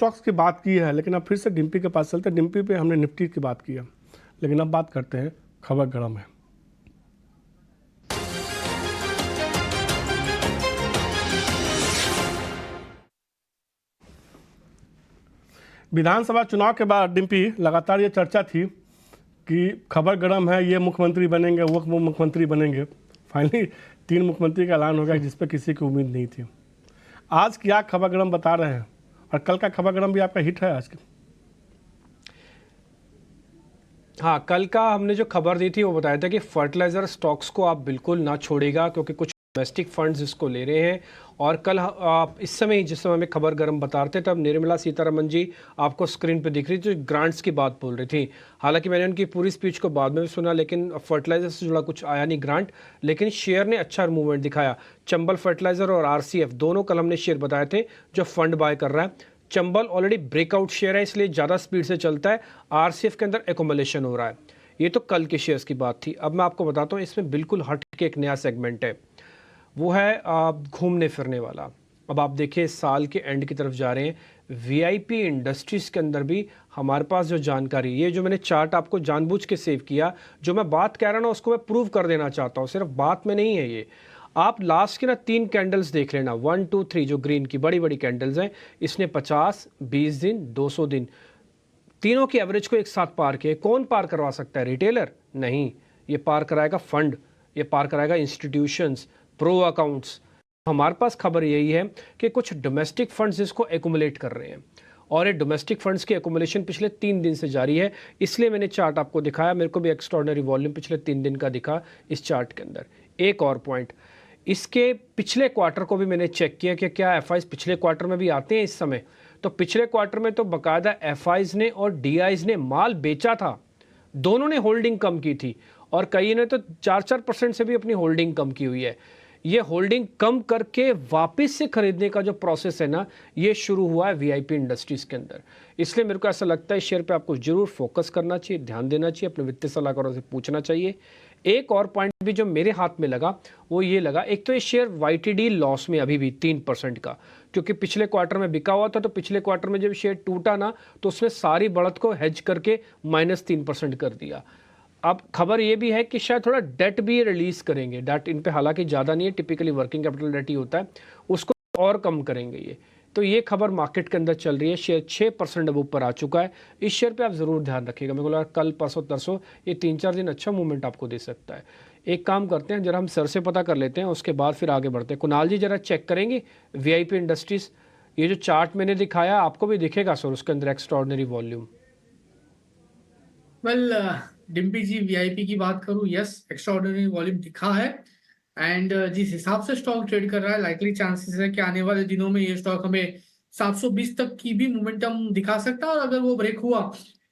Stocks की बात की है, लेकिन अब फिर से डिम्पी के पास चलते हैं। डिम्पी पे हमने निफ्टी की बात की है, लेकिन अब बात करते हैं खबर गर्म है। विधानसभा चुनाव के बाद डिम्पी लगातार ये चर्चा थी कि खबर गर्म है, ये मुख्यमंत्री बनेंगे, वो मुख्यमंत्री बनेंगे। फाइनली 3 मुख्यमंत्री का ऐलान हो गया, जिस पर किसी की उम्मीद नहीं थी। आज क्या खबर गर्म बता रहे हैं, और कल का खबर गर्म भी आपका हिट है आज की? हाँ, कल का हमने जो खबर दी थी वो बताया था कि फर्टिलाइज़र स्टॉक्स को आप बिल्कुल ना छोड़ेगा, क्योंकि कुछ डोमेस्टिक फंड्स इसको ले रहे हैं। और कल आप इस समय जिस समय में खबर गर्म बता रहे थे, तब निर्मला सीतारमण जी आपको स्क्रीन पे दिख रही थी, जो ग्रांट्स की बात बोल रही थी। हालांकि मैंने उनकी पूरी स्पीच को बाद में भी सुना, लेकिन फर्टिलाइज़र से जुड़ा कुछ आया नहीं ग्रांट, लेकिन शेयर ने अच्छा मूवमेंट दिखाया। चंबल फर्टिलाइज़र और आरसीएफ दोनों कल हमने शेयर बताए थे जो फंड बाय कर रहा है। चंबल ऑलरेडी ब्रेकआउट शेयर है, इसलिए ज़्यादा स्पीड से चलता है। आरसीएफ के अंदर एकोमोलेशन हो रहा है। ये तो कल के शेयर्स की बात थी। अब मैं आपको बताता हूँ, इसमें बिल्कुल हट के एक नया सेगमेंट है, वो है घूमने फिरने वाला। अब आप देखिए, साल के एंड की तरफ जा रहे हैं। वीआईपी इंडस्ट्रीज़ के अंदर भी हमारे पास जो जानकारी, ये जो मैंने चार्ट आपको जानबूझ के सेव किया, जो मैं बात कह रहा हूँ ना उसको मैं प्रूव कर देना चाहता हूँ, सिर्फ बात में नहीं है ये। आप लास्ट के ना 3 कैंडल्स देख लेना, 1 2 3, जो ग्रीन की बड़ी बड़ी कैंडल्स हैं, इसने 50, 20 दिन, 200 दिन, तीनों की एवरेज को एक साथ पार किए। कौन पार करवा सकता है? रिटेलर नहीं, ये पार कराएगा फंड, ये पार कराएगा इंस्टीट्यूशंस, प्रो अकाउंट्स। हमारे पास खबर यही है कि कुछ डोमेस्टिक फंड्स इसको एकुमुलेट कर रहे हैं, और ये डोमेस्टिक फंड्स की एकुमुलेशन पिछले 3 दिन से जारी है। इसलिए मैंने चार्ट आपको दिखाया। मेरे को भी एक्स्ट्रॉर्डनरी वॉल्यूम पिछले 3 दिन का दिखा इस चार्ट के अंदर। एक और पॉइंट, इसके पिछले क्वार्टर को भी मैंने चेक किया कि क्या एफआईज पिछले क्वार्टर में भी आते हैं इस समय। तो पिछले क्वार्टर में तो बाकायदा एफआईज ने और डीआईज ने माल बेचा था, दोनों ने होल्डिंग कम की थी, और कई ने तो 4-4% से भी अपनी होल्डिंग कम की हुई है। ये होल्डिंग कम करके वापस से खरीदने का जो प्रोसेस है ना, ये शुरू हुआ है वीआईपी इंडस्ट्रीज़ के अंदर। इसलिए मेरे को ऐसा लगता है इस शेयर पे आपको जरूर फोकस करना चाहिए, ध्यान देना चाहिए, अपने वित्तीय सलाहकारों से पूछना चाहिए। एक और पॉइंट भी जो मेरे हाथ में लगा वो ये लगा, एक तो ये शेयर वाईटीडी लॉस में अभी भी 3% का, क्योंकि पिछले क्वार्टर में बिका हुआ था। तो पिछले क्वार्टर में जब शेयर टूटा ना, तो उसने सारी बढ़त को हेज करके -3% कर दिया। अब खबर ये भी है कि शायद थोड़ा डेट भी रिलीज करेंगे। डेट इन पे हालांकि ज़्यादा नहीं है, टिपिकली वर्किंग कैपिटल डेट ही होता है, उसको और कम करेंगे ये। तो ये खबर मार्केट के अंदर चल रही है। शेयर 6% अब ऊपर आ चुका है। इस शेयर पे आप ज़रूर ध्यान रखिएगा। मेरे को लगा कल परसों तरसों ये 3-4 दिन अच्छा मूवमेंट आपको दे सकता है। एक काम करते हैं, जरा हम सर से पता कर लेते हैं, उसके बाद फिर आगे बढ़ते हैं। कुणाल जी जरा चेक करेंगे वीआईपी इंडस्ट्रीज़, ये जो चार्ट मैंने दिखाया आपको भी दिखेगा सर, उसके अंदर एक्स्ट्रॉर्डिनरी वॉल्यूम। वेल डिम्पी जी, वीआईपी की बात करूं, यस एक्स्ट्राऑर्डिनरी वॉल्यूम दिखा है। एंड जिस हिसाब से स्टॉक ट्रेड कर रहा है, लाइकली चांसेस है कि आने वाले दिनों में ये स्टॉक हमें 720 तक की भी मोमेंटम दिखा सकता है। और अगर वो ब्रेक हुआ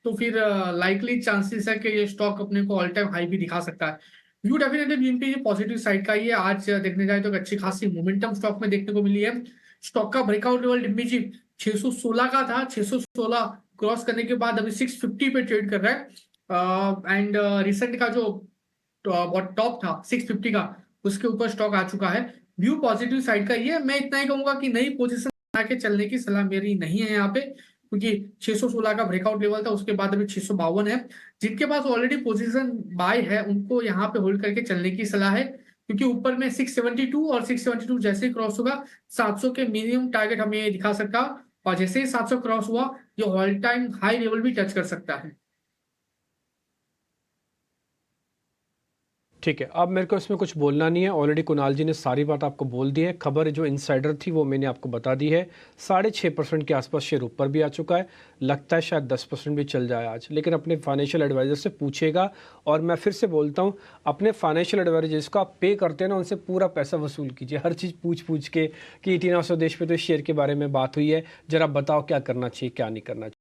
तो फिर लाइकली चांसेस है कि ये स्टॉक अपने को ऑल टाइम हाई भी दिखा सकता है। व्यू डेफिनेटली डिम्पी जी पॉजिटिव साइड का ही है। आज देखने जाए तो एक अच्छी खासी मोमेंटम स्टॉक में देखने को मिली है। स्टॉक का ब्रेकआउट लेवल डिम्पी जी 616 का था, 616 क्रॉस करने के बाद अभी 650 पे ट्रेड कर रहा है। एंड रिसेंट का जो टॉप था 650 का, उसके ऊपर स्टॉक आ चुका है। व्यू पॉजिटिव साइड का ये। मैं इतना ही कहूंगा कि नई पोजीशन बना के चलने की सलाह मेरी नहीं है यहाँ पे, क्योंकि 616 का ब्रेकआउट लेवल था, उसके बाद अभी 652 है। जिनके पास ऑलरेडी पोजीशन बाय है उनको यहाँ पे होल्ड करके चलने की सलाह है, क्योंकि ऊपर में 672 और 672 जैसे ही क्रॉस होगा 700 के मिनिमम टारगेट हमें ये दिखा सकता, और जैसे ही 700 क्रॉस हुआ ये ऑल टाइम हाई लेवल भी टच कर सकता है। ठीक है, अब मेरे को इसमें कुछ बोलना नहीं है, ऑलरेडी कुणाल जी ने सारी बात आपको बोल दी है। खबर जो इनसाइडर थी वो मैंने आपको बता दी है। 6.5% के आसपास शेयर ऊपर भी आ चुका है, लगता है शायद 10% भी चल जाए आज, लेकिन अपने फाइनेंशियल एडवाइजर से पूछेगा। और मैं फिर से बोलता हूँ, अपने फाइनेंशियल एडवाइजर जिसको आप पे करते हैं ना, उनसे पूरा पैसा वसूल कीजिए, हर चीज़ पूछ के कि इतिना स्वदेश पे तो शेयर के बारे में बात हुई है, जरा बताओ क्या करना चाहिए क्या नहीं करना चाहिए।